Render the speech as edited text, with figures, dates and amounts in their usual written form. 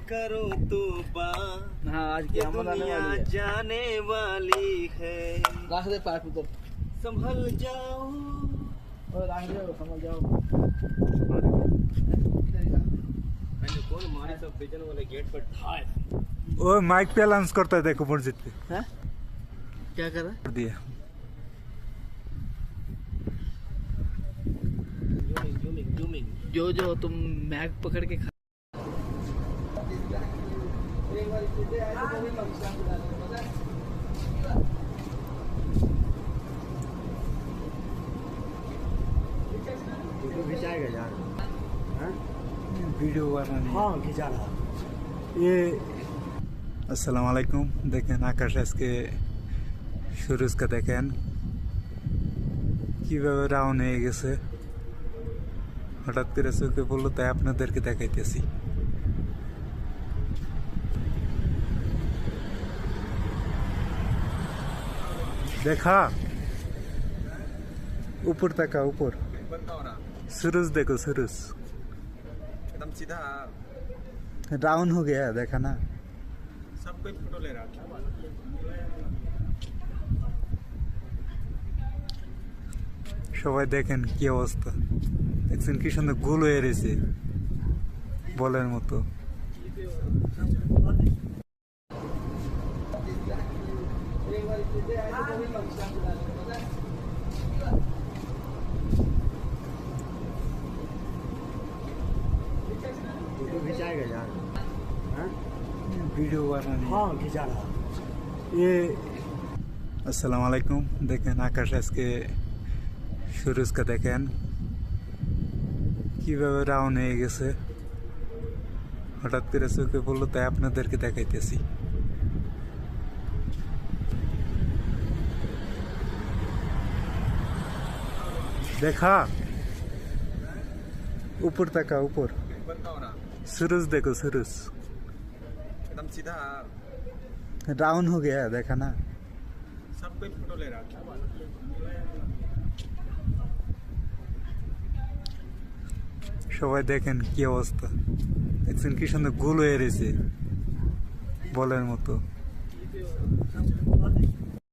करो तो हाँ आज की आमद आने वाली है। जाने वाली है। रख दे पाइप उधर, संभल जाओ और रख दे, समझ जाओ। मैंने कौन मारे सब बेचने वाले गेट पर था। ओ माइक पे अनाउंस करता है, देखो मस्जिद पे हैं? क्या कर रहा है? दिया। जूमिंग जो तुम मैग पकड़ के खा। खिंचाएगा यार। वीडियो बनाने। हाँ खिंचा रहा। ये আসসালামু আলাইকুম। দেখেন আকাশ আজকে সুরজকে দেখেন কিভাবে রাউন্ড হয়ে গেছে, হঠাৎ করে চোখে পড়লো, তাই আপনাদেরকে দেখাইতেছি। देखा ऊपर तक का ऊपर सूरज देखो, सूरज एकदम सीधा डाउन हो गया, देखा ना। सब कोई फोटो ले रहा था। সবাই দেখেন কি অবস্থা, দেখছেন কি সুন্দর গোল হয়ে রয়েছে বলের মতো। खिंचाएगा यार। वीडियो बनाने। हाँ खिंचा रहा। ये আসসালামু আলাইকুম। দেখেন আকাশ আজকে সুরজকে দেখেন কিভাবে রাউন্ড হয়ে গেছে, হঠাৎ করে চোখে পড়লো, তাই আপনাদেরকে দেখাইতেছি। देखा ऊपर तक का ऊपर सूरज देखो, सूरज एकदम सीधा डाउन हो गया, देखा ना। सब कोई फोटो ले रहा था। সবাই দেখেন কি অবস্থা, দেখছেন কি সুন্দর গোল হয়ে রয়েছে বলের মতো।